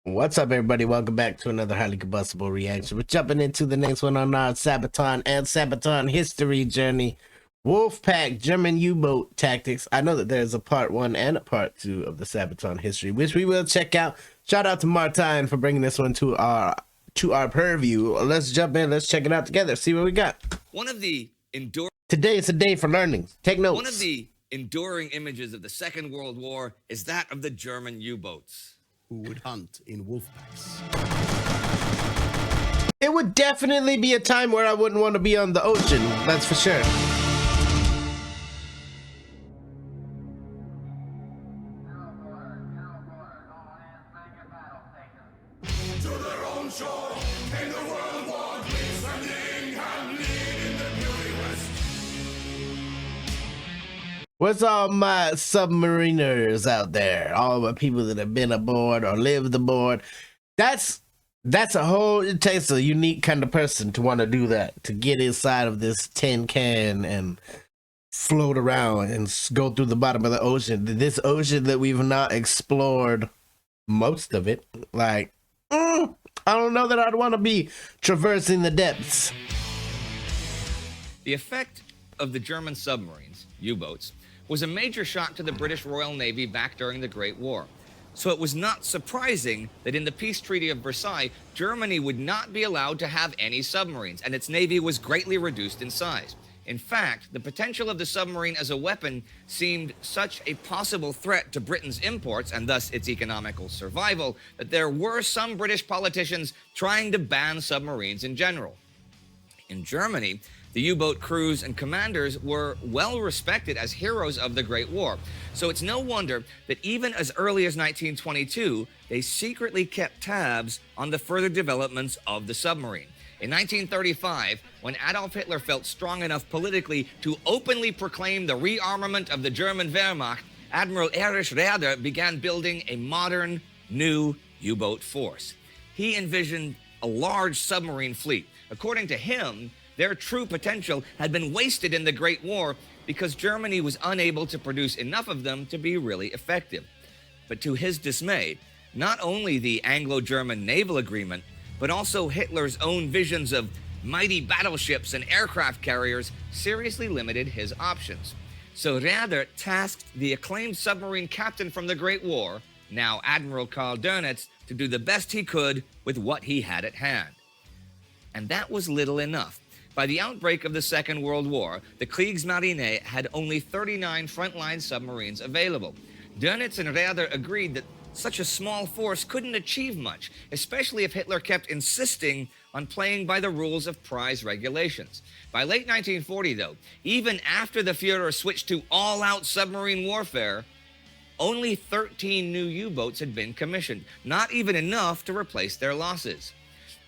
What's up, everybody? Welcome back to another highly combustible reaction. We're jumping into the next one on our Sabaton and Sabaton history journey. Wolfpack German U-boat tactics. I know that there's a part 1 and a part 2 of the Sabaton history, which we will check out. Shout out to Martine for bringing this one to our purview. Let's jump in. Let's check it out together. See what we got. Today is a day for learning. Take notes. One of the enduring images of the Second World War is that of the German U-boats, who would hunt in wolf packs. It would definitely be a time where I wouldn't want to be on the ocean, that's for sure. To their own shore, in the World War, glistening and leading the beauty west. What's all my submariners out there? All the people that have been aboard or lived aboard. That's a whole, it takes a unique kind of person to want to do that, to get inside of this tin can and float around and go through the bottom of the ocean. This ocean that we've not explored most of it. Like, I don't know that I'd want to be traversing the depths. The effect of the German submarines, U-boats, was a major shock to the British Royal Navy back during the Great War. So it was not surprising that in the Peace Treaty of Versailles, Germany would not be allowed to have any submarines, and its navy was greatly reduced in size. In fact, the potential of the submarine as a weapon seemed such a possible threat to Britain's imports, and thus its economical survival, that there were some British politicians trying to ban submarines in general. In Germany, the U-boat crews and commanders were well respected as heroes of the Great War, so it's no wonder that even as early as 1922, they secretly kept tabs on the further developments of the submarine. In 1935, when Adolf Hitler felt strong enough politically to openly proclaim the rearmament of the German Wehrmacht, Admiral Erich Raeder began building a modern, new U-boat force. He envisioned a large submarine fleet. According to him, their true potential had been wasted in the Great War because Germany was unable to produce enough of them to be really effective. But to his dismay, not only the Anglo-German naval agreement, but also Hitler's own visions of mighty battleships and aircraft carriers seriously limited his options. So Raeder tasked the acclaimed submarine captain from the Great War, now Admiral Karl Dönitz, to do the best he could with what he had at hand. And that was little enough. By the outbreak of the Second World War, the Kriegsmarine had only 39 frontline submarines available. Dönitz and Raeder agreed that such a small force couldn't achieve much, especially if Hitler kept insisting on playing by the rules of prize regulations. By late 1940, though, even after the Führer switched to all-out submarine warfare, only 13 new U-boats had been commissioned, not even enough to replace their losses.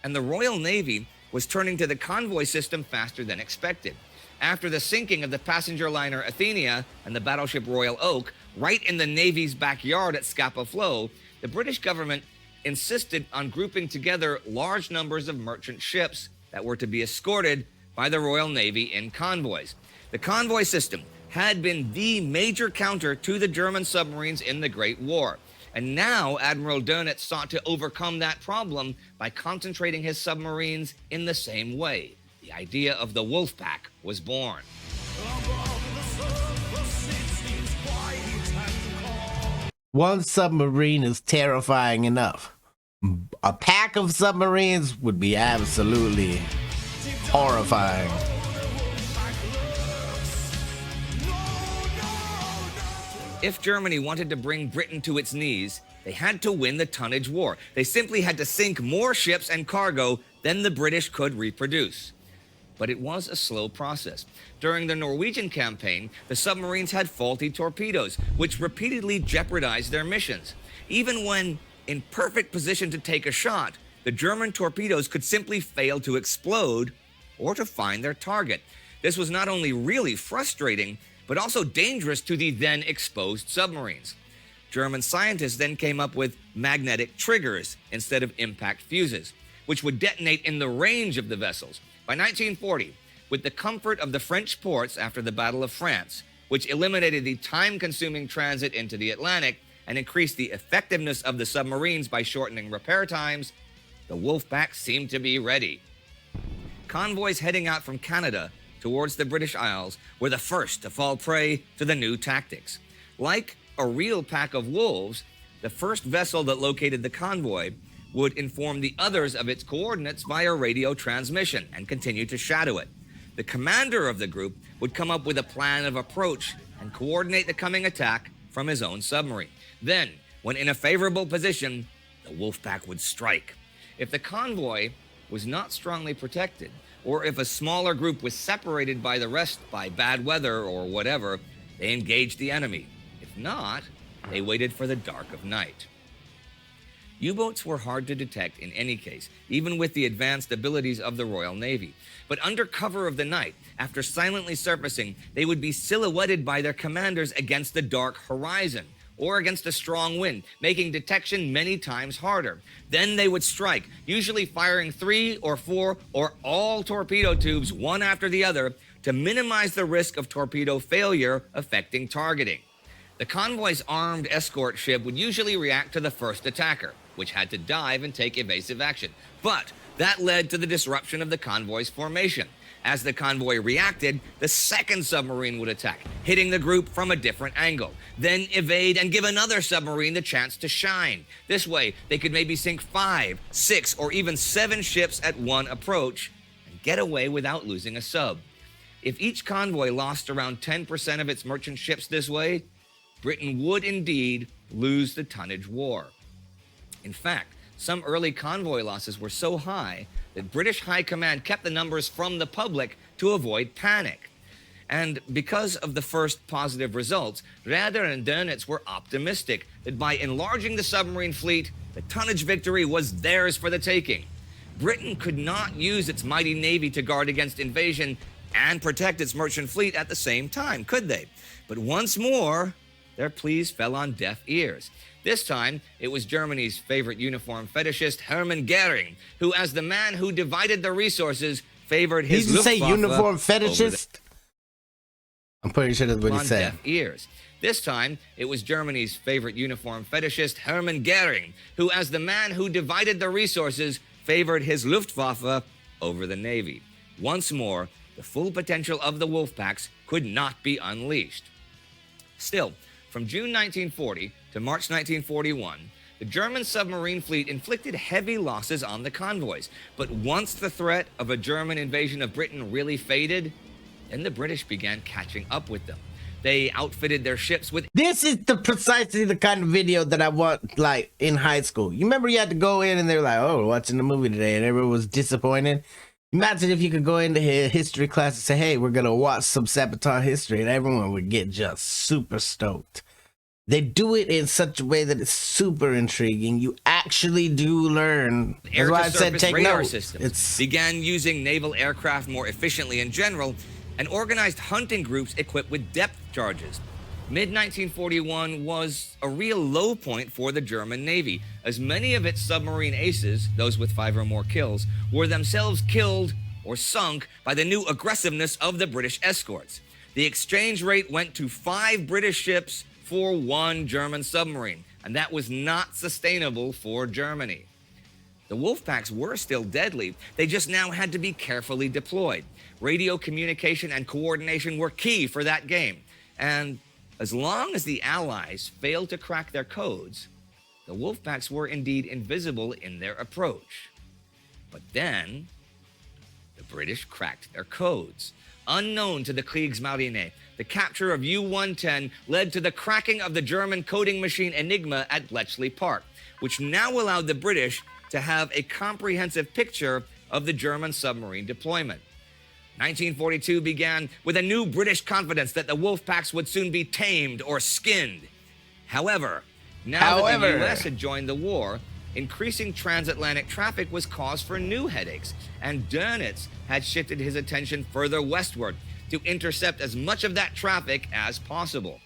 And the Royal Navy was turning to the convoy system faster than expected. After the sinking of the passenger liner Athenia and the battleship Royal Oak, right in the Navy's backyard at Scapa Flow, the British government insisted on grouping together large numbers of merchant ships that were to be escorted by the Royal Navy in convoys. The convoy system had been the major counter to the German submarines in the Great War. And now Admiral Dönitz sought to overcome that problem by concentrating his submarines in the same way. The idea of the Wolfpack was born. One submarine is terrifying enough. A pack of submarines would be absolutely horrifying. If Germany wanted to bring Britain to its knees, they had to win the tonnage war. They simply had to sink more ships and cargo than the British could reproduce. But it was a slow process. During the Norwegian campaign, the submarines had faulty torpedoes, which repeatedly jeopardized their missions. Even when in perfect position to take a shot, the German torpedoes could simply fail to explode or to find their target. This was not only really frustrating, but also dangerous to the then exposed submarines. German scientists then came up with magnetic triggers instead of impact fuses, which would detonate in the range of the vessels. By 1940, with the comfort of the French ports after the Battle of France, which eliminated the time-consuming transit into the Atlantic, and increase the effectiveness of the submarines by shortening repair times, the Wolfpack seemed to be ready. Convoys heading out from Canada towards the British Isles were the first to fall prey to the new tactics. Like a real pack of wolves, the first vessel that located the convoy would inform the others of its coordinates via radio transmission and continue to shadow it. The commander of the group would come up with a plan of approach and coordinate the coming attack from his own submarine. Then, when in a favorable position, the Wolfpack would strike. If the convoy was not strongly protected, or if a smaller group was separated by the rest by bad weather or whatever, they engaged the enemy. If not, they waited for the dark of night. U-boats were hard to detect in any case, even with the advanced abilities of the Royal Navy. But under cover of the night, after silently surfacing, they would be silhouetted by their commanders against the dark horizon, or against a strong wind, making detection many times harder. Then they would strike, usually firing 3 or 4 or all torpedo tubes one after the other to minimize the risk of torpedo failure affecting targeting. The convoy's armed escort ship would usually react to the first attacker, which had to dive and take evasive action. But that led to the disruption of the convoy's formation. As the convoy reacted, the second submarine would attack, hitting the group from a different angle, then evade and give another submarine the chance to shine. This way, they could maybe sink 5, 6, or even 7 ships at one approach and get away without losing a sub. If each convoy lost around 10% of its merchant ships this way, Britain would indeed lose the tonnage war. In fact, some early convoy losses were so high that British High Command kept the numbers from the public to avoid panic. And because of the first positive results, Raeder and Dönitz were optimistic that by enlarging the submarine fleet, the tonnage victory was theirs for the taking. Britain could not use its mighty navy to guard against invasion and protect its merchant fleet at the same time, could they? But once more, their pleas fell on deaf ears. This time, it was Germany's favorite uniform fetishist, Hermann Goering, who, as the man who divided the resources, favored his Did you say Luftwaffe uniform fetishist? I'm pretty sure that's what he on said. deaf ears. This time, it was Germany's favorite uniform fetishist, Hermann Goering, who, as the man who divided the resources, favored his Luftwaffe over the Navy. Once more, the full potential of the Wolfpacks could not be unleashed. Still, from June 1940 to March 1941, the German submarine fleet inflicted heavy losses on the convoys. But once the threat of a German invasion of Britain really faded, then the British began catching up with them. They outfitted their ships with... This is precisely the kind of video that I want, like, in high school. You remember you had to go in and they were like, oh, we're watching the movie today, and everyone was disappointed? Imagine if you could go into history class and say, hey, we're going to watch some Sabaton history, and everyone would get just super stoked. They do it in such a way that it's super intriguing. You actually do learn. That's why I said take radar notes. systems began using naval aircraft more efficiently in general, and organized hunting groups equipped with depth charges. Mid-1941 was a real low point for the German Navy, as many of its submarine aces, those with 5 or more kills, were themselves killed or sunk by the new aggressiveness of the British escorts. The exchange rate went to 5 British ships for 1 German submarine, and that was not sustainable for Germany. The Wolfpacks were still deadly, they just now had to be carefully deployed. Radio communication and coordination were key for that game, and as long as the Allies failed to crack their codes, the Wolfpacks were indeed invisible in their approach. But then, the British cracked their codes. Unknown to the Kriegsmarine, the capture of U-110 led to the cracking of the German coding machine Enigma at Bletchley Park, which now allowed the British to have a comprehensive picture of the German submarine deployment. 1942 began with a new British confidence that the Wolfpacks would soon be tamed or skinned. However, now that the U.S. had joined the war, increasing transatlantic traffic was cause for new headaches, and Dönitz had shifted his attention further westward to intercept as much of that traffic as possible.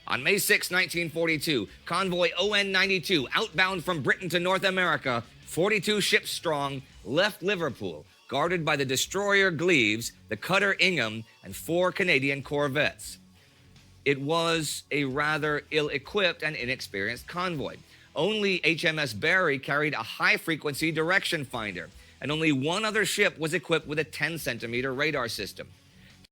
On May 6, 1942, convoy ON-92, outbound from Britain to North America, 42 ships strong, left Liverpool, guarded by the destroyer Gleaves, the cutter Ingham, and 4 Canadian corvettes. It was a rather ill-equipped and inexperienced convoy. Only HMS Barry carried a high-frequency direction finder, and only one other ship was equipped with a 10-centimeter radar system.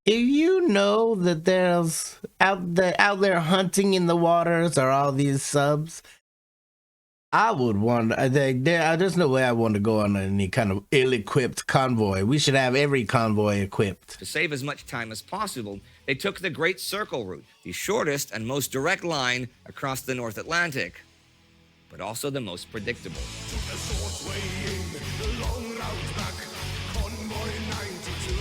If you know that there's out there hunting in the waters are all these subs, I would want. I think there's no way I want to go on any kind of ill-equipped convoy. We should have every convoy equipped. To save as much time as possible, they took the Great Circle route, the shortest and most direct line across the North Atlantic, but also the most predictable. Took the short way in, the long route back, convoy 92.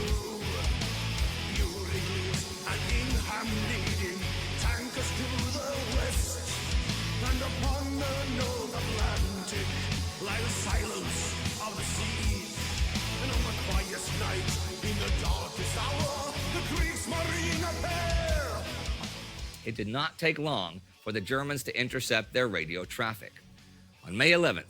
Furious and Ingham leading, tankers to the west. And upon the North Atlantic, lie the silence of the seas. And on the quietest night, in the darkest hour, the Kriegsmarine appear. It did not take long for the Germans to intercept their radio traffic. On May 11th,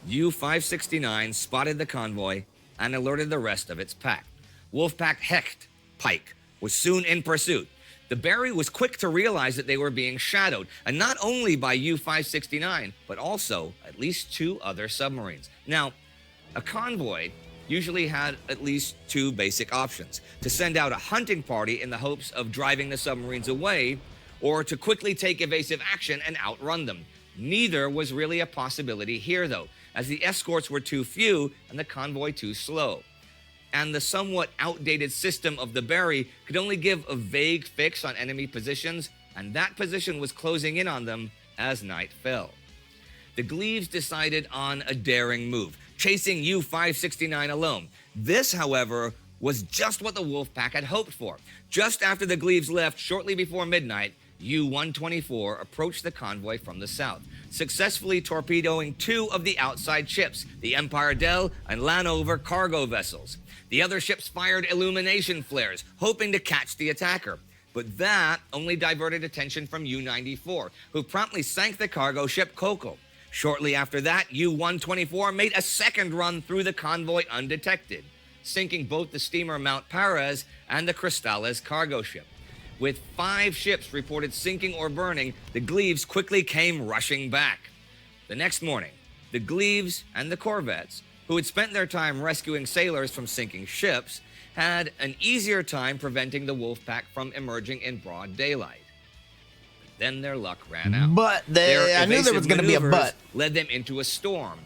U-569 spotted the convoy and alerted the rest of its pack. Wolfpack Hecht Pike was soon in pursuit. The Barry was quick to realize that they were being shadowed, and not only by U-569, but also at least 2 other submarines. Now, a convoy usually had at least 2 basic options: to send out a hunting party in the hopes of driving the submarines away, or to quickly take evasive action and outrun them. Neither was really a possibility here, though, as the escorts were too few and the convoy too slow. And the somewhat outdated system of the Barry could only give a vague fix on enemy positions, and that position was closing in on them as night fell. The Gleaves decided on a daring move, chasing U-569 alone. This, however, was just what the Wolfpack had hoped for. Just after the Gleaves left, shortly before midnight, U-124 approached the convoy from the south, successfully torpedoing 2 of the outside ships, the Empire Dell and Lanover cargo vessels. The other ships fired illumination flares, hoping to catch the attacker. But that only diverted attention from U-94, who promptly sank the cargo ship Coco. Shortly after that, U-124 made a second run through the convoy undetected, sinking both the steamer Mount Perez and the Cristales cargo ship. With 5 ships reported sinking or burning, the Gleaves quickly came rushing back. The next morning, the Gleaves and the corvettes, who had spent their time rescuing sailors from sinking ships, had an easier time preventing the Wolfpack from emerging in broad daylight. But then their luck ran out. But I knew there was going to be a but. Led them into a storm,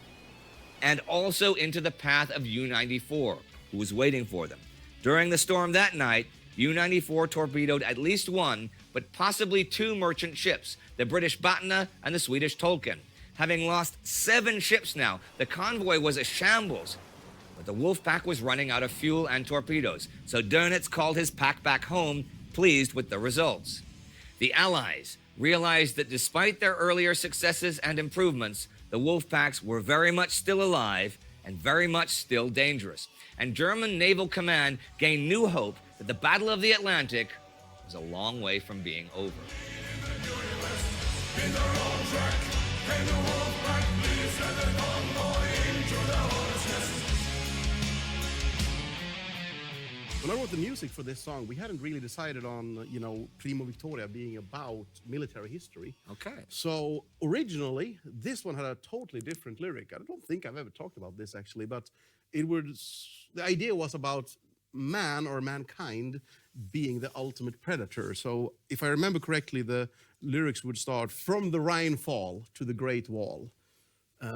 and also into the path of U-94, who was waiting for them. During the storm that night, U-94 torpedoed at least 1, but possibly 2 merchant ships, the British Batna and the Swedish Tolkien. Having lost 7 ships now, the convoy was a shambles. But the Wolfpack was running out of fuel and torpedoes, so Dönitz called his pack back home, pleased with the results. The Allies realized that despite their earlier successes and improvements, the Wolfpacks were very much still alive and very much still dangerous. And German Naval Command gained new hope that the Battle of the Atlantic was a long way from being over. When I wrote the music for this song, we hadn't really decided on, Primo Victoria being about military history. Okay. So originally, this one had a totally different lyric. I don't think I've ever talked about this actually, but the idea was about man or mankind being the ultimate predator. So if I remember correctly, the lyrics would start, from the Rhine fall to the Great Wall.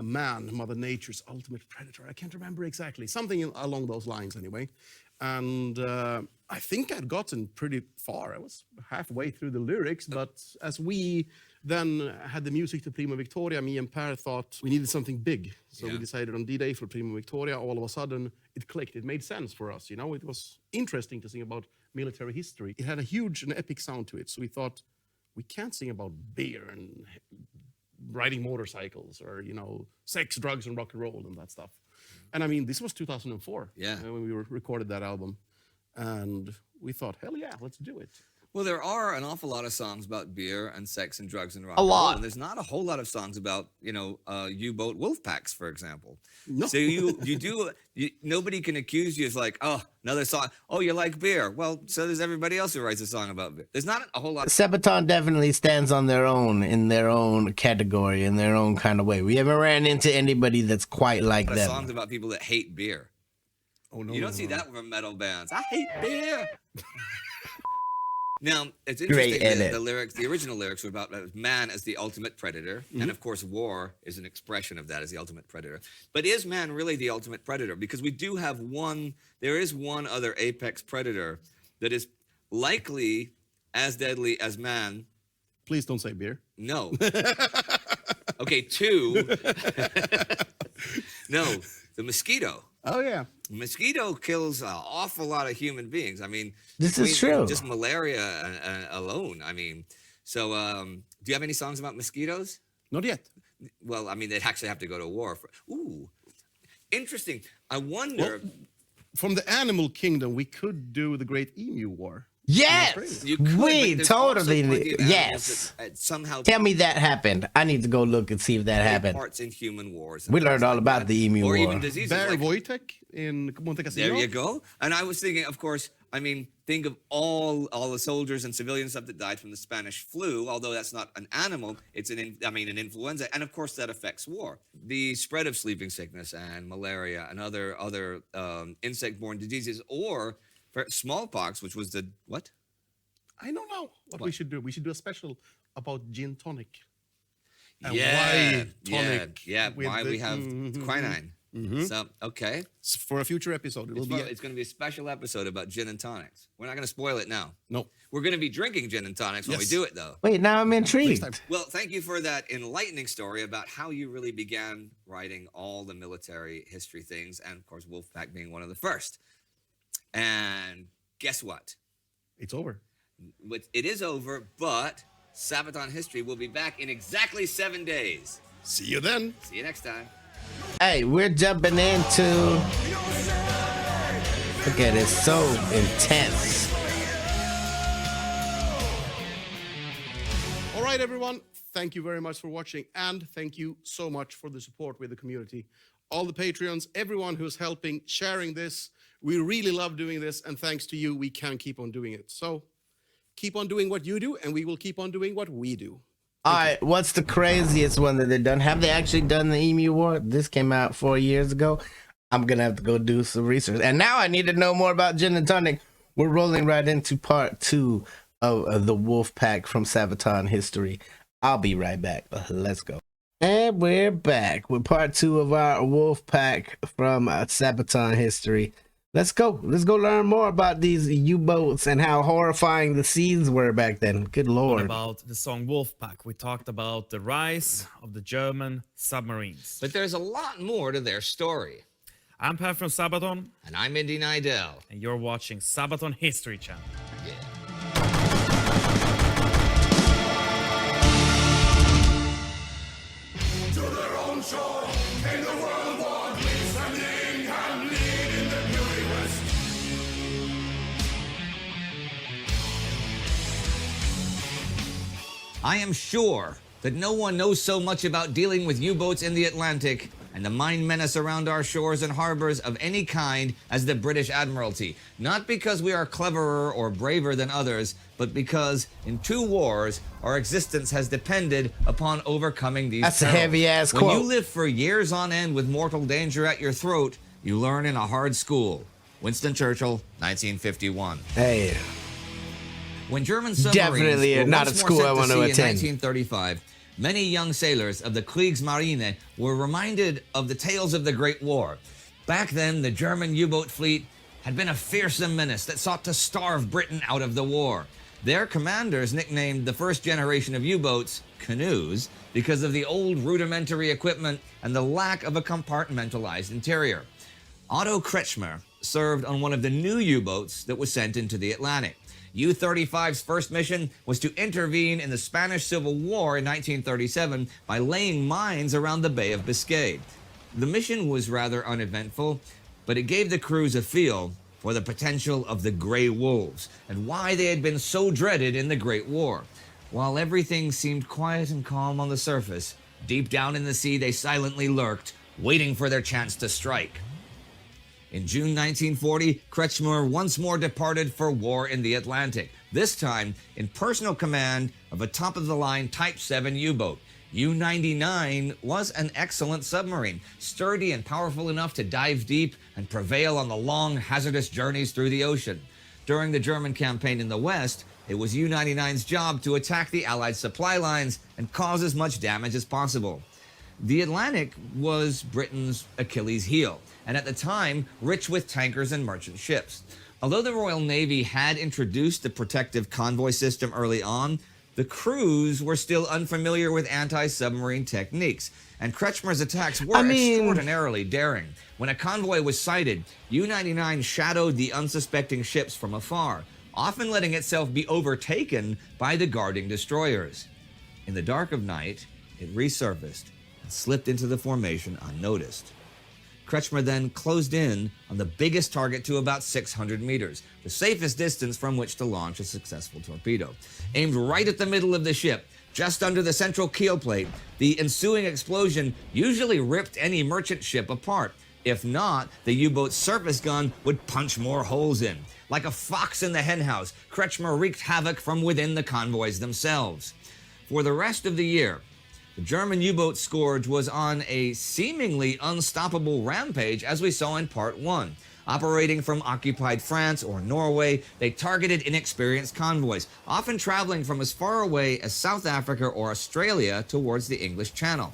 Man, Mother Nature's ultimate predator. I can't remember exactly. Something along those lines anyway. And I think I'd gotten pretty far. I was halfway through the lyrics, but as we then had the music to Primo Victoria, me and Per thought we needed something big. So we decided on D-Day for Primo Victoria. All of a sudden, it clicked. It made sense for us. It was interesting to sing about military history. It had a huge and epic sound to it. So we thought, we can't sing about beer and riding motorcycles or, sex, drugs, and rock and roll and that stuff. And I mean, this was 2004 when we recorded that album. And we thought, hell yeah, let's do it. Well, there are an awful lot of songs about beer and sex and drugs and rock A and roll, lot. and there's not a whole lot of songs about, U-boat Wolfpacks, for example. No. So nobody can accuse you of like, oh, another song. Oh, you like beer? Well, so does everybody else who writes a song about beer. There's not a whole lot. Sabaton definitely stands on their own, in their own category, in their own kind of way. We haven't ran into anybody that's quite like Of songs them. about people that hate beer. Oh no. You don't see that from metal bands. I hate beer. Now, it's Great interesting that edit. the lyrics, the original lyrics were about man as the ultimate predator. And of course, war is an expression of that as the ultimate predator. But is man really the ultimate predator? Because we do have there is one other apex predator that is likely as deadly as man. Please don't say beer. No. Okay, two. No, the mosquito. Oh yeah. Mosquito kills an awful lot of human beings. I mean, This is between true. Just malaria alone. I mean, so do you have any songs about mosquitoes? Not yet. Well, I mean, they'd actually have to go to war. Ooh, interesting. I wonder. From the animal kingdom, we could do the Great Emu War. Yes, You could, but we there's also totally. plenty of animals Yes. that, somehow Tell me that happened. I need to go look and see if that take happened. parts in human wars. We and learned things all like about that. the Emu or War. even diseases. Bear like, Wojtek in Monte Cassino. there you go. And I was thinking, of course, I mean, think of all the soldiers and civilian stuff that died from the Spanish flu. Although that's not an animal, it's an influenza, and of course that affects war. The spread of sleeping sickness and malaria and other insect-borne diseases, or smallpox, which was the what? I don't know what we should do. We should do a special about gin tonic. And Yeah, why tonic with why the- we have quinine. So okay, For a future episode, it will be. it's going to be a special episode about gin and tonics. We're not going to spoil it now. No. We're going to be drinking gin and tonics when we Yes. do it, though. Wait, now I'm intrigued. time. Well, thank you for that enlightening story about how you really began writing all the military history things, and of course, Wolfpack being one of the first. And guess what? It's over. It is over, but Sabaton History will be back in exactly 7 days. See you then. See you next time. Hey, we're jumping into. Look at it, so intense. All right, everyone. Thank you very much for watching, and thank you so much for the support with the community. All the Patreons, everyone who's helping, sharing this. We really love doing this, and thanks to you, we can keep on doing it. So keep on doing what you do, and we will keep on doing what we do. All right, what's the craziest one that they've done? Have they actually done the Emu War? This came out 4 years ago. I'm gonna have to go do some research. And now I need to know more about gin and tonic. We're rolling right into part 2 of the Wolfpack from Sabaton History. I'll be right back. Let's go. And we're back with part 2 of our Wolfpack from Sabaton History. Let's go. Let's go learn more about these U-boats and how horrifying the seas were back then. Good lord. About the song Wolfpack, we talked about the rise of the German submarines. But there's a lot more to their story. I'm Per from Sabaton, And I'm Indy Nidell. and you're watching Sabaton History Channel. To their own shore came the World War descending and leading the beauty west. I am sure that no one knows so much about dealing with U-boats in the Atlantic and the mine menace around our shores and harbors of any kind as the British Admiralty. Not because we are cleverer or braver than others, but because in 2 wars, our existence has depended upon overcoming these That's a perils. heavy-ass When quote. you live for years on end with mortal danger at your throat, you learn in a hard school. Winston Churchill, 1951. Hey. When German submarines Definitely were not once a more school set I to want to sea in attend. 1935, many young sailors of the Kriegsmarine were reminded of the tales of the Great War. Back then, the German U-boat fleet had been a fearsome menace that sought to starve Britain out of the war. Their commanders nicknamed the first generation of U-boats canoes because of the old rudimentary equipment and the lack of a compartmentalized interior. Otto Kretschmer served on one of the new U-boats that was sent into the Atlantic. U-35's first mission was to intervene in the Spanish Civil War in 1937 by laying mines around the Bay of Biscay. The mission was rather uneventful, but it gave the crews a feel for for the potential of the Grey Wolves and why they had been so dreaded in the Great War. While everything seemed quiet and calm on the surface, deep down in the sea they silently lurked, waiting for their chance to strike. In June 1940, Kretschmer once more departed for war in the Atlantic, this time in personal command of a top-of-the-line Type 7 U-boat. U-99 was an excellent submarine, sturdy and powerful enough to dive deep and prevail on the long, hazardous journeys through the ocean. During the German campaign in the West, it was U-99's job to attack the Allied supply lines and cause as much damage as possible. The Atlantic was Britain's Achilles heel, and at the time, rich with tankers and merchant ships. Although the Royal Navy had introduced the protective convoy system early on, the crews were still unfamiliar with anti-submarine techniques, and Kretschmer's attacks were extraordinarily daring. When a convoy was sighted, U-99 shadowed the unsuspecting ships from afar, often letting itself be overtaken by the guarding destroyers. In the dark of night, it resurfaced and slipped into the formation unnoticed. Kretschmer then closed in on the biggest target to about 600 meters, the safest distance from which to launch a successful torpedo. Aimed right at the middle of the ship, just under the central keel plate, the ensuing explosion usually ripped any merchant ship apart. If not, the U-boat's surface gun would punch more holes in. Like a fox in the henhouse, Kretschmer wreaked havoc from within the convoys themselves. For the rest of the year, the German U-boat scourge was on a seemingly unstoppable rampage, as we saw in Part 1. Operating from occupied France or Norway, they targeted inexperienced convoys, often traveling from as far away as South Africa or Australia towards the English Channel.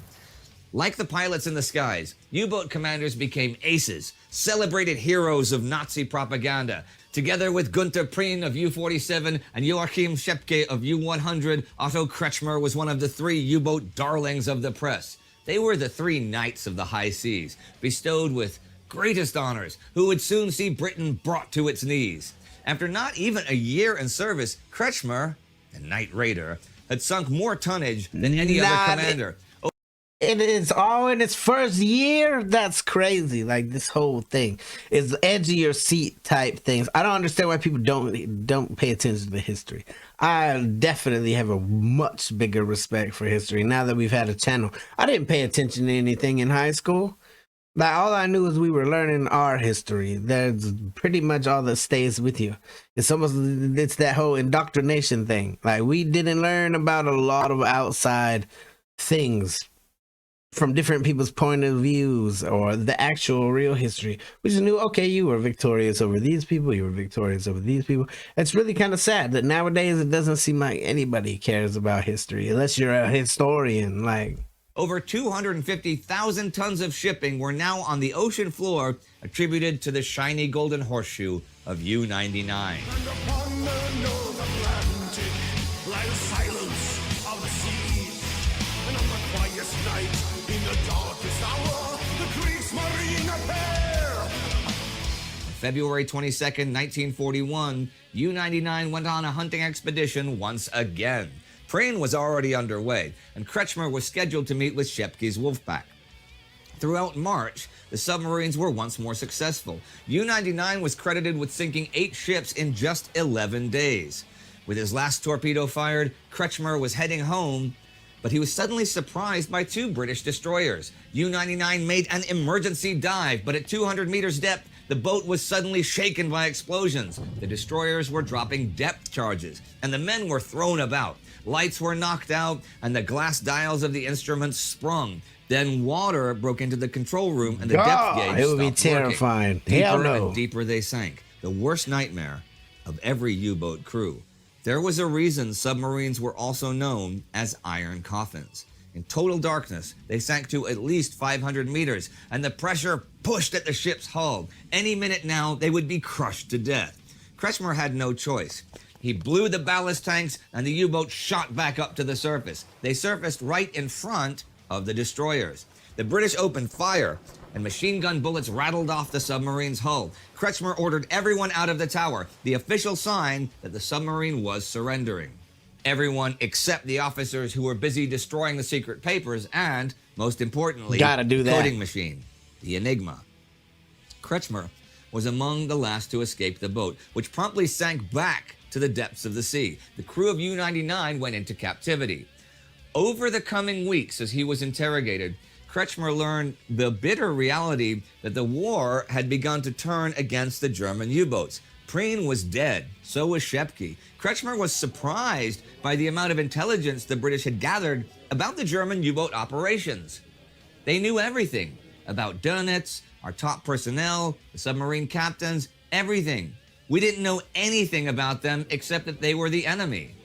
Like the pilots in the skies, U-boat commanders became aces, celebrated heroes of Nazi propaganda. Together with Gunther Prien of U-47 and Joachim Schepke of U-100, Otto Kretschmer was one of the three U-boat darlings of the press. They were the three knights of the high seas, bestowed with greatest honors, who would soon see Britain brought to its knees. After not even a year in service, Kretschmer, the Knight Raider, had sunk more tonnage than any other commander. It is all in its first year. That's crazy. Like, this whole thing is edge of your seat type things. I don't understand why people don't pay attention to history. I definitely have a much bigger respect for history now that we've had a channel. I didn't pay attention to anything in high school. Like, all I knew is we were learning our history. That's pretty much all that stays with you. It's that whole indoctrination thing. Like, we didn't learn about a lot of outside things from different people's point of views or the actual real history. We just knew, okay, you were victorious over these people, you were victorious over these people. It's really kind of sad that nowadays it doesn't seem like anybody cares about history unless you're a historian. Like, over 250,000 tons of shipping were now on the ocean floor, attributed to the shiny golden horseshoe of U-99. And upon the North Atlantic lie the silence of the seas. And on the quietest night, in the darkest hour, the Kriegsmarine appear. On February 22nd, 1941, U-99 went on a hunting expedition once again. Prien was already underway, and Kretschmer was scheduled to meet with Schepke's Wolfpack. Throughout March, the submarines were once more successful. U-99 was credited with sinking 8 ships in just 11 days. With his last torpedo fired, Kretschmer was heading home, but he was suddenly surprised by 2 British destroyers. U-99 made an emergency dive, but at 200 meters depth, the boat was suddenly shaken by explosions. The destroyers were dropping depth charges, and the men were thrown about. Lights were knocked out, and the glass dials of the instruments sprung. Then water broke into the control room, and the depth gauge it would be stopped terrifying. working. Hell Deeper no. and deeper they sank, the worst nightmare of every U-boat crew. There was a reason submarines were also known as iron coffins. In total darkness, they sank to at least 500 meters, and the pressure pushed at the ship's hull. Any minute now, they would be crushed to death. Kretschmer had no choice. He blew the ballast tanks, and the U-boat shot back up to the surface. They surfaced right in front of the destroyers. The British opened fire, and machine gun bullets rattled off the submarine's hull. Kretschmer ordered everyone out of the tower, the official sign that the submarine was surrendering. Everyone except the officers who were busy destroying the secret papers and, most importantly, Gotta do the that. coding machine, the Enigma. Kretschmer was among the last to escape the boat, which promptly sank back to the depths of the sea. The crew of U-99 went into captivity. Over the coming weeks, as he was interrogated, Kretschmer learned the bitter reality that the war had begun to turn against the German U-boats. Prien was dead, so was Schepke. Kretschmer was surprised by the amount of intelligence the British had gathered about the German U-boat operations. They knew everything about Dönitz, our top personnel, the submarine captains, everything. We didn't know anything about them except that they were the enemy.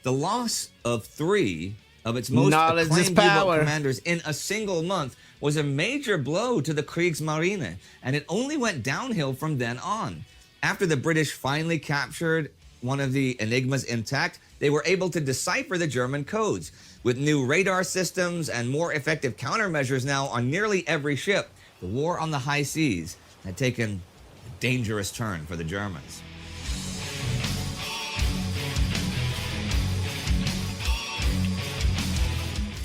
The loss of 3 of its most Knowledge is acclaimed U-boat power. commanders in a single month was a major blow to the Kriegsmarine, and it only went downhill from then on. After the British finally captured one of the Enigmas intact, they were able to decipher the German codes. With new radar systems and more effective countermeasures now on nearly every ship, the war on the high seas had taken a dangerous turn for the Germans.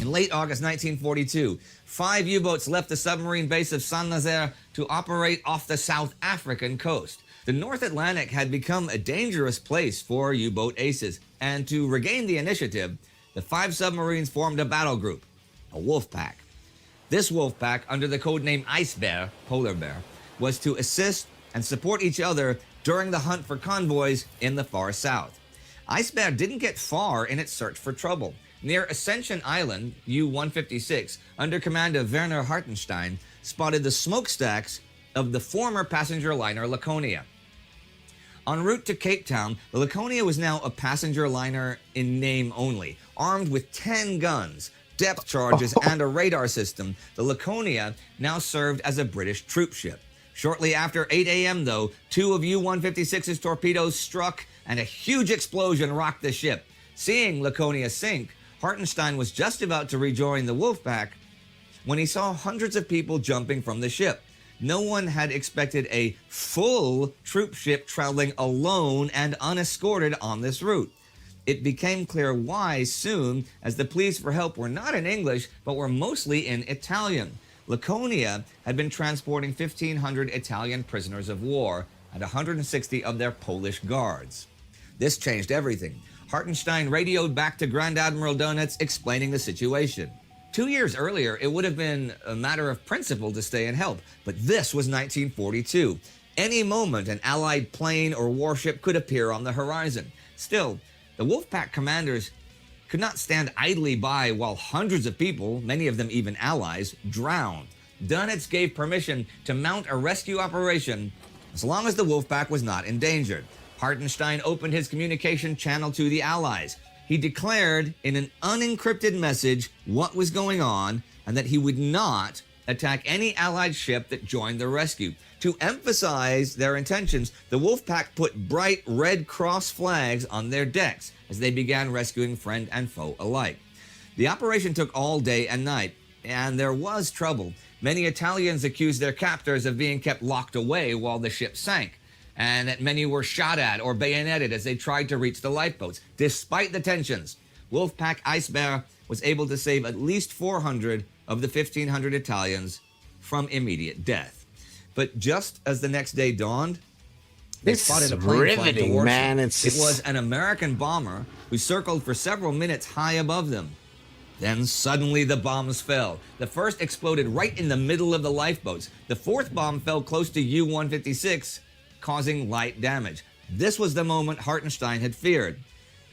In late August 1942, 5 U-boats left the submarine base of Saint-Nazaire to operate off the South African coast. The North Atlantic had become a dangerous place for U-boat aces, and to regain the initiative, the 5 submarines formed a battle group, a Wolfpack. This Wolfpack, under the codename Eisbär, Polar Bear, was to assist and support each other during the hunt for convoys in the far south. Eisbär didn't get far in its search for trouble. Near Ascension Island, U-156, under command of Werner Hartenstein, spotted the smokestacks of the former passenger liner Laconia. En route to Cape Town, the Laconia was now a passenger liner in name only. Armed with 10 guns, depth charges, and a radar system, the Laconia now served as a British troop ship. Shortly after 8 a.m., though, 2 of U-156's torpedoes struck, and a huge explosion rocked the ship. Seeing Laconia sink, Hartenstein was just about to rejoin the Wolfpack when he saw hundreds of people jumping from the ship. No one had expected a full troop ship traveling alone and unescorted on this route. It became clear why soon, as the pleas for help were not in English, but were mostly in Italian. Laconia had been transporting 1,500 Italian prisoners of war and 160 of their Polish guards. This changed everything. Hartenstein radioed back to Grand Admiral Dönitz explaining the situation. 2 years earlier, it would have been a matter of principle to stay and help, but this was 1942. Any moment, an Allied plane or warship could appear on the horizon. Still, the Wolfpack commanders could not stand idly by while hundreds of people, many of them even allies, drowned. Dönitz gave permission to mount a rescue operation as long as the Wolfpack was not endangered. Hartenstein opened his communication channel to the Allies. He declared in an unencrypted message what was going on and that he would not attack any Allied ship that joined the rescue. To emphasize their intentions, the Wolfpack put bright Red Cross flags on their decks as they began rescuing friend and foe alike. The operation took all day and night, and there was trouble. Many Italians accused their captors of being kept locked away while the ship sank, and that many were shot at or bayoneted as they tried to reach the lifeboats. Despite the tensions, Wolfpack Eisbär was able to save at least 400 of the 1,500 Italians from immediate death. But just as the next day dawned, they This spotted is a plane flying riveting, towards man. them. It's It just- was an American bomber who circled for several minutes high above them. Then suddenly the bombs fell. The first exploded right in the middle of the lifeboats. The fourth bomb fell close to U-156, causing light damage. This was the moment Hartenstein had feared.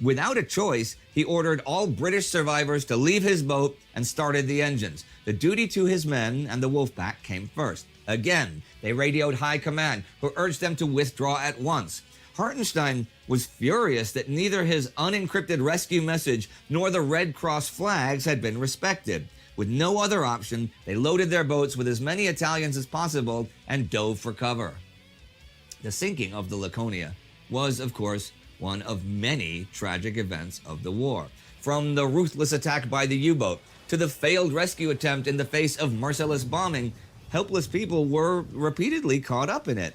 Without a choice, he ordered all British survivors to leave his boat and started the engines. The duty to his men and the Wolfpack came first. Again, they radioed High Command, who urged them to withdraw at once. Hartenstein was furious that neither his unencrypted rescue message nor the Red Cross flags had been respected. With no other option, they loaded their boats with as many Italians as possible and dove for cover. The sinking of the Laconia was, of course, one of many tragic events of the war. From the ruthless attack by the U-boat to the failed rescue attempt in the face of merciless bombing, helpless people were repeatedly caught up in it.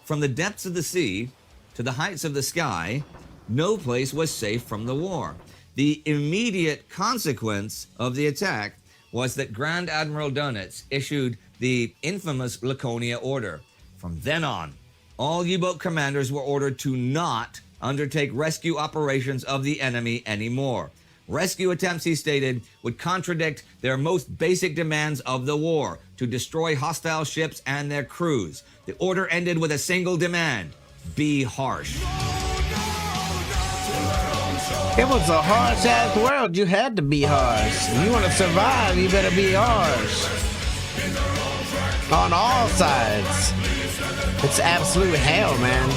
From the depths of the sea to the heights of the sky, no place was safe from the war. The immediate consequence of the attack was that Grand Admiral Dönitz issued the infamous Laconia Order. From then on, all U-boat commanders were ordered to not undertake rescue operations of the enemy anymore. Rescue attempts, he stated, would contradict their most basic demands of the war, to destroy hostile ships and their crews. The order ended with a single demand: be harsh. It was a harsh ass world. You had to be harsh. If you want to survive, you better be harsh. On all sides. It's absolute hell, man.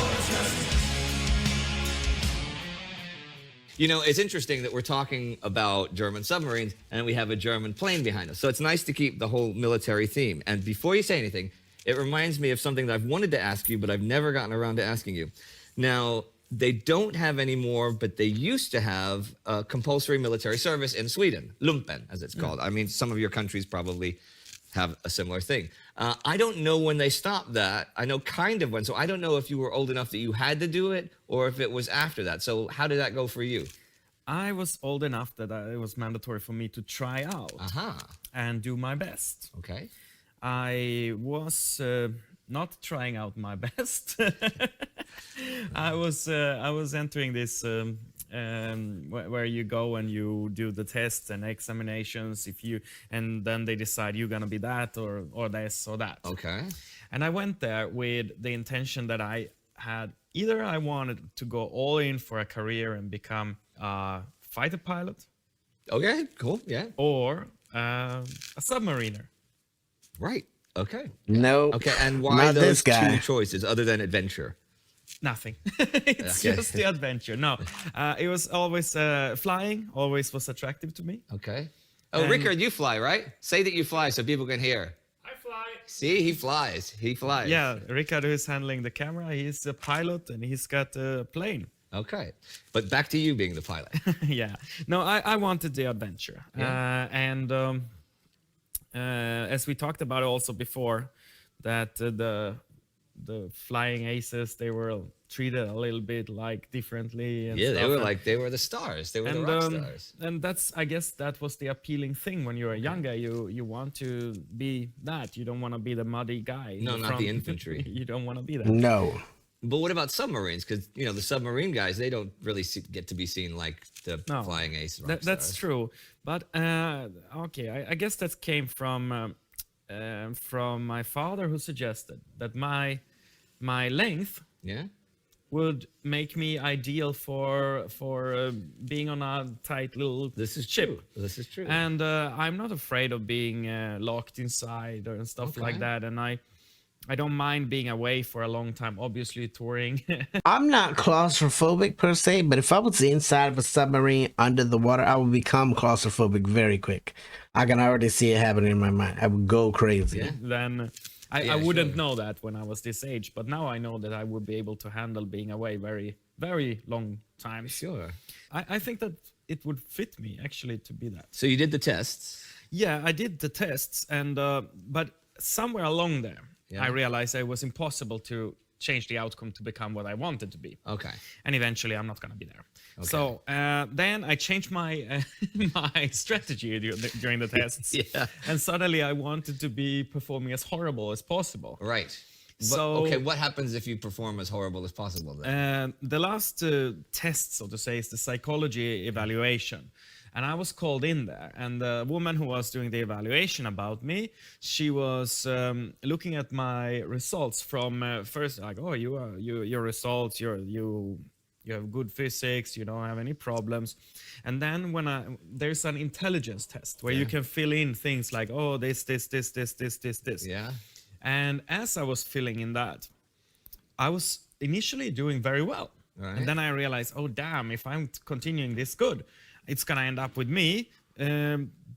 You know, it's interesting that we're talking about German submarines and we have a German plane behind us. So it's nice to keep the whole military theme. And before you say anything, it reminds me of something that I've wanted to ask you, but I've never gotten around to asking you. Now, they don't have anymore, but they used to have compulsory military service in Sweden, lumpen, as it's called. I mean, some of your countries probably have a similar thing. I don't know when they stopped that. I know kind of when. So I don't know if you were old enough that you had to do it or if it was after that. So how did that go for you? I was old enough that it was mandatory for me to try out and do my best. Okay. I was not trying out my best. I was entering this where you go and you do the tests and examinations, and then they decide you're gonna be that or this or that. Okay. And I went there with the intention that I wanted to go all in for a career and become a fighter pilot. Okay, cool, yeah. Or a submariner. Right, okay. No. Okay, and why not those this guy. two choices other than adventure? Nothing. It's just the adventure. No, it was always flying. Always was attractive to me. Okay. Oh, Rickard, you fly, right? Say that you fly so people can hear. I fly. See, he flies. He flies. Yeah, Rickard, who's handling the camera, he's a pilot and he's got a plane. Okay, but back to you being the pilot. Yeah. No, I wanted the adventure. Yeah. And as we talked about also before, that the flying aces, they were treated a little bit like differently. And Yeah, stuff. they were the stars. They were the rock stars. And I guess that was the appealing thing when you were younger. You want to be that. You don't want to be the muddy guy. in No, the not front. the infantry. You don't want to be that. No. But what about submarines? Because, you know, the submarine guys, they don't really get to be seen like the No. flying ace rock That's stars. true. But okay, I guess that came from my father, who suggested that my length Yeah? would make me ideal for being on a tight little This is ship. true. This is true. And I'm not afraid of being locked inside and stuff like Okay. that. And I don't mind being away for a long time, obviously touring. I'm not claustrophobic per se, but if I was inside of a submarine under the water, I would become claustrophobic very quick. I can already see it happening in my mind. I would go crazy. Yeah. Then I Yeah, wouldn't sure. know that when I was this age, but now I know that I would be able to handle being away very, very long time. Sure. I think that it would fit me actually to be that. So you did the tests. Yeah, I did the tests, and but somewhere along there, Yeah. I realized it was impossible to change the outcome to become what I wanted to be. Okay. And eventually, I'm not going to be there. So then I changed my my strategy during the tests. Yeah. And suddenly, I wanted to be performing as horrible as possible. Right. So- okay, what happens if you perform as horrible as possible then? The last test, so to say, is the psychology evaluation. And I was called in there, and the woman who was doing the evaluation about me, she was looking at my results from first, like, oh, your results, you have good physics, you don't have any problems. And then there's an intelligence test where you can fill in things like, oh, this. Yeah. And as I was filling in that, I was initially doing very well. Right. And then I realized, oh, damn, if I'm continuing this good, it's going to end up with me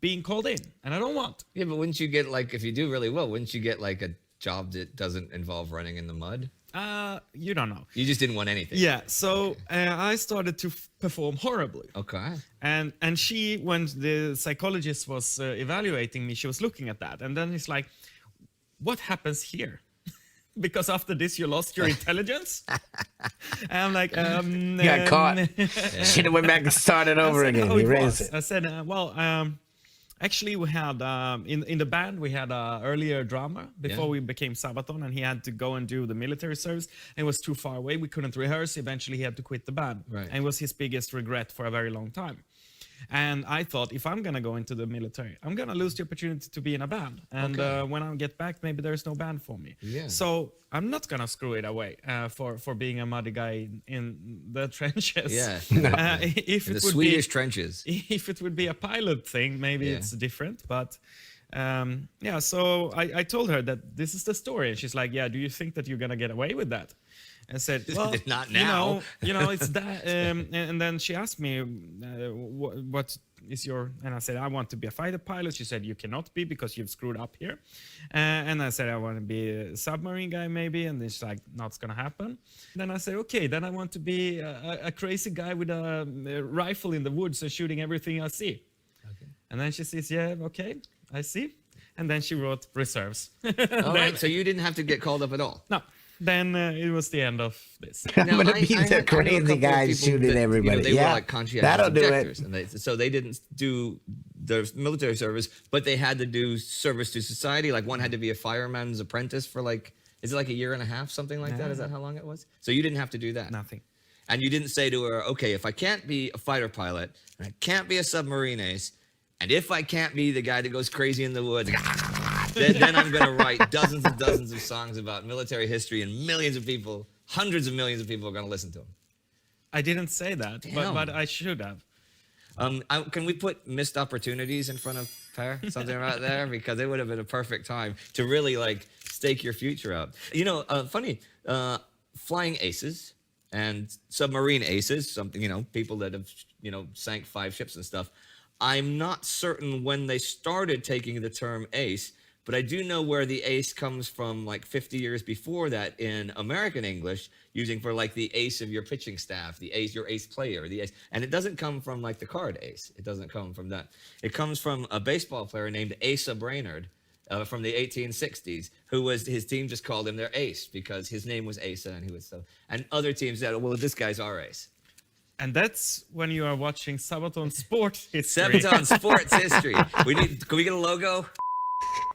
being called in. And I don't want. Yeah, but wouldn't you get, like, if you do really well, wouldn't you get, like, a job that doesn't involve running in the mud? You don't know. You just didn't want anything. Yeah, so I started to perform horribly. Okay. And she, when the psychologist was evaluating me, she was looking at that. And then it's like, what happens here? Because after this, you lost your intelligence? And I'm like, You got caught. Should have went back and started over I said again. how it Erase was. it. I said, Actually, we had in the band we had a earlier drummer before Yeah. we became Sabaton, and he had to go and do the military service. And it was too far away. We couldn't rehearse. Eventually, he had to quit the band, Right. and it was his biggest regret for a very long time. And I thought, if I'm gonna go into the military, I'm gonna lose the opportunity to be in a band. And when I get back, maybe there's no band for me. Yeah. So I'm not gonna screw it away for being a muddy guy in the trenches. Yeah. If In it the would Swedish be, trenches. if it would be a pilot thing, maybe Yeah. it's different. But yeah, so I told her that this is the story, and she's like, "Yeah, do you think that you're gonna get away with that?" I said, "Well, Not now." You know, it's that." And then she asked me, "What is your?" And I said, "I want to be a fighter pilot." She said, "You cannot be because you've screwed up here." And I said, "I want to be a submarine guy, maybe." And then she's like, "Not gonna happen." Then I said, "Okay, then I want to be a crazy guy with a rifle in the woods and shooting everything I see." Okay. And then she says, "Yeah, okay, I see." And then she wrote reserves. All right, so you didn't have to get called up at all. No. Then it was the end of this. I'm Now, gonna I- be I the know a couple of crazy guy people shooting that, everybody. they Yeah, were like conscientious that'll do it. objectors, and so they didn't do their military service, but they had to do service to society. Like one had to be a fireman's apprentice for like, is it like a year and a half, something like that? Is that how long it was? So you didn't have to do that. Nothing. And you didn't say to her, okay, if I can't be a fighter pilot, and I can't be a submarine ace, and if I can't be the guy that goes crazy in the woods, then I'm going to write dozens and dozens of songs about military history, and millions of people, hundreds of millions of people are going to listen to them. I didn't say that, Damn. but I should have. Can we put missed opportunities in front of her? Something right there? Because it would have been a perfect time to really like stake your future out. You know, funny, flying aces and submarine aces, something, you know, people that have, you know, sank 5 ships and stuff. I'm not certain when they started taking the term ace, but I do know where the ace comes from like 50 years before that in American English, using for like the ace of your pitching staff, the ace, your ace player, the ace. And it doesn't come from like the card ace. It doesn't come from that. It comes from a baseball player named Asa Brainerd from the 1860s, who was, his team just called him their ace because his name was Asa and he was so, and other teams said, well, this guy's our ace. And that's when you are watching Sabaton Sports History. Sabaton Sports History. Can we get a logo?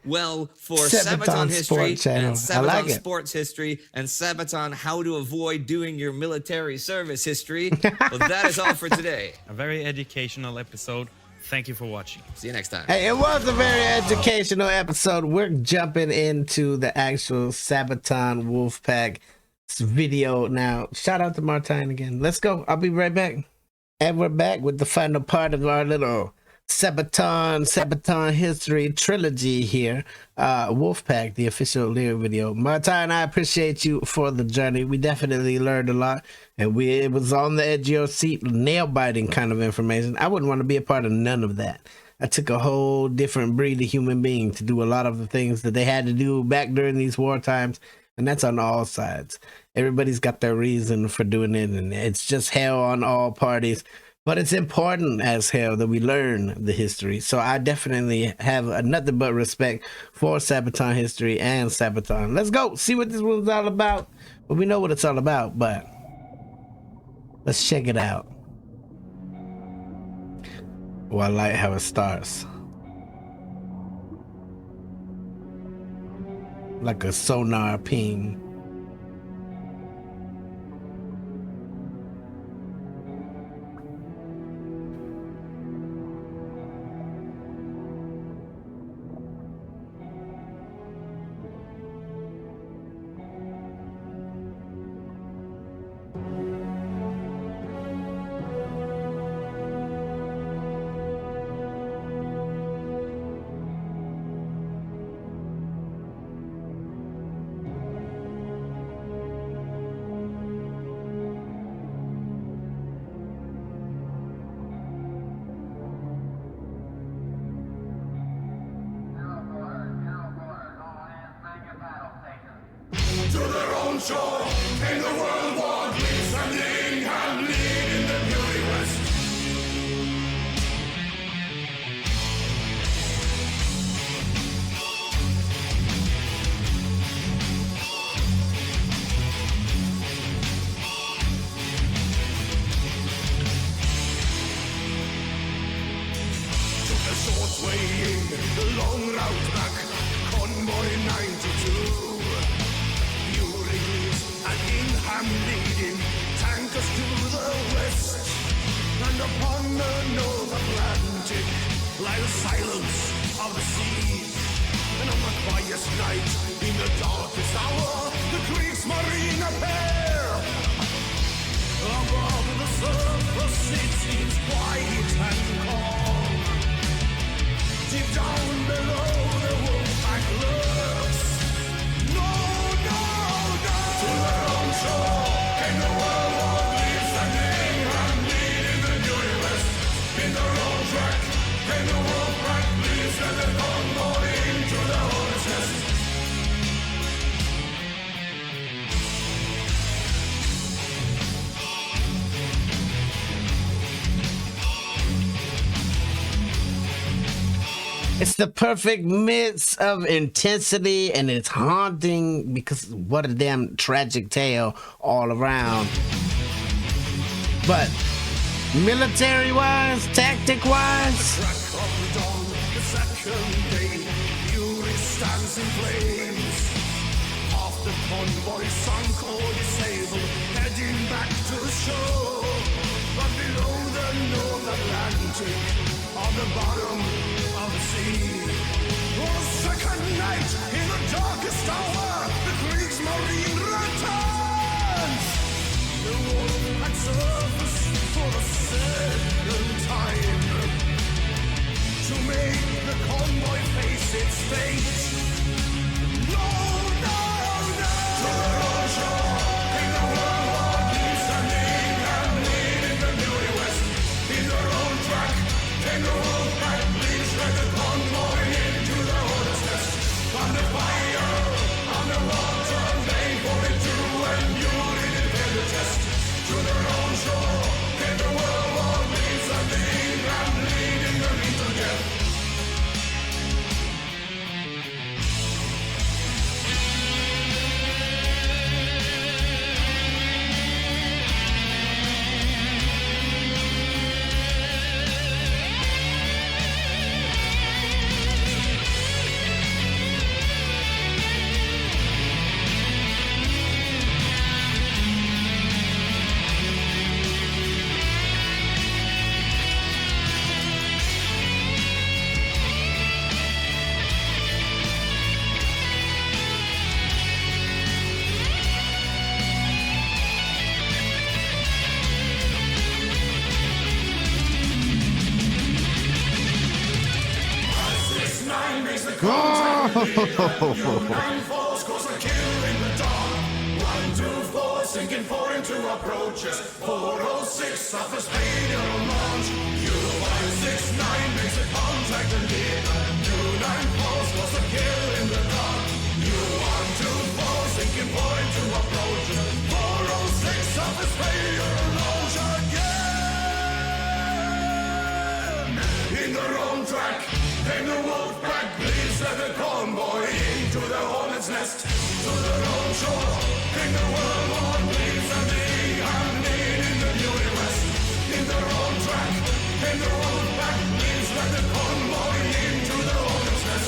Well, for Sabaton History Sports Channel. and I Sabaton like it. Sports History and Sabaton How to Avoid Doing Your Military Service History, well, that is all for today. A very educational episode. Thank you for watching. See you next time. Hey, it was a very educational episode. We're jumping into the actual Sabaton Wolfpack video now. Shout out to Martine again. Let's go. I'll be right back. And we're back with the final part of our little Sabaton history trilogy here. Wolfpack, the official lyric video. Martine, I appreciate you for the journey. We definitely learned a lot, and it was on the edge of your seat, nail-biting kind of information. I wouldn't want to be a part of none of that. I took a whole different breed of human being to do a lot of the things that they had to do back during these war times, and that's on all sides. Everybody's got their reason for doing it, and it's just hell on all parties. But it's important as hell that we learn the history. So I definitely have nothing but respect for Sabaton history and Sabaton. Let's go see what this one's all about. Well, we know what it's all about, but let's check it out. Oh, I like how it starts. Like a sonar ping. To their own shore, in the World War bleeds, and the Ingham lead in the beauty west. Took a short way the North Atlantic, like the silence of the seas. And on the quietest night, in the darkest hour, the Kriegsmarine appear. Above the surface, it seems quiet and calm. Deep down below, the Wolfpack lurks. No, no, no! To their own shore, came the World War III, standing hand-lead in the New West. In their own track, came the Wolfpack, please let the convoy into the hornet's nest. It's the perfect mix of intensity and it's haunting because what a damn tragic tale all around. But military-wise, tactic-wise, Crack of the dawn, the second day, Fury stands in flames. Half the convoy sunk or disabled, heading back to the shore. But below the North Atlantic, on the bottom of the sea, on the second night, in the darkest hour, the Kriegsmarine returns. The Wolfpack surface for the second time, to make the convoy face its fate. No, no, no! To their own shore, in the World War III, standing hand-lead in the New West. In their own track, came the Wolfpack, please let the convoy into the hornet's nest. Under fire, underwater, May 42, and Fury did the test. To their own shore, came the World War III, standing hand-lead in the meat of death. Nine falls, cause a kill in the dark. 124, sinking 4 into approaches. 406 suffers failure on launch. U569 makes a contact and hit. 29 falls, cause a kill in the dark. U124, sinking 4 into approaches. 406 suffers failure on launch again. In their own track, came the Wolfpack, please let the convoy into the hornet's nest. To their own shore, came the World War III, standing hand-lead in the New West. In their own track, came the Wolfpack, please let the convoy into the hornet's nest.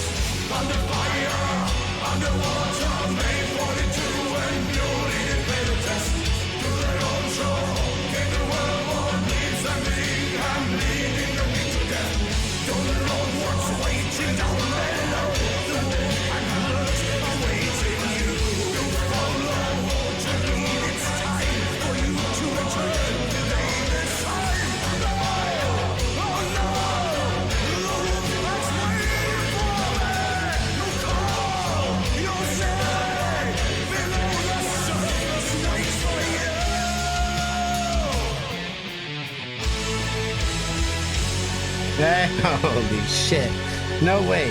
Under fire, underwater, May 42, and Fury did pay the test. To their own shore, came the World War III, standing hand-lead in the meat of death. To the road works waiting down below. The Wolfpack alert awaiting you. You follow to lead. It's time for you to return. Today, this time, no! Oh no! The Wolfpack's waiting for me. You call, you say, below the surface waits for you. Hey, holy shit. No way.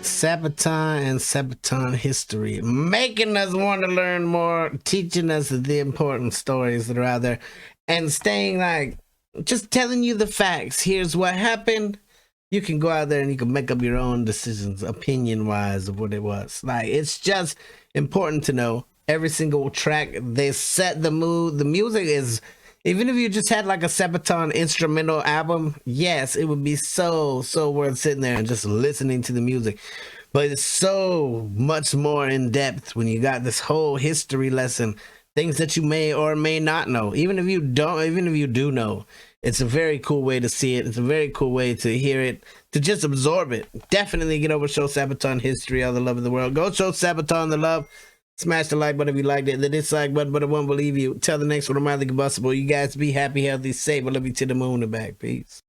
Sabaton and Sabaton history, making us want to learn more, teaching us the important stories that are out there, and staying like, just telling you the facts. Here's what happened. You can go out there and you can make up your own decisions, opinion-wise, of what it was. Like, it's just important to know. Every single track, they set the mood. The music is, even if you just had like a Sabaton instrumental album, yes, it would be so worth sitting there and just listening to the music. But it's so much more in depth when you got this whole history lesson things that you may or may not know. Even if you do know, it's a very cool way to see it. It's a very cool way to hear it, to just absorb it. Definitely get over Show Sabaton history, all the love of the world. Go show Sabaton the love. Smash the like button if you liked it. The dislike button, but I won't believe you. Tell the next one, I'm the Combustible. You guys be happy, healthy, safe. I love you to the moon and back. Peace.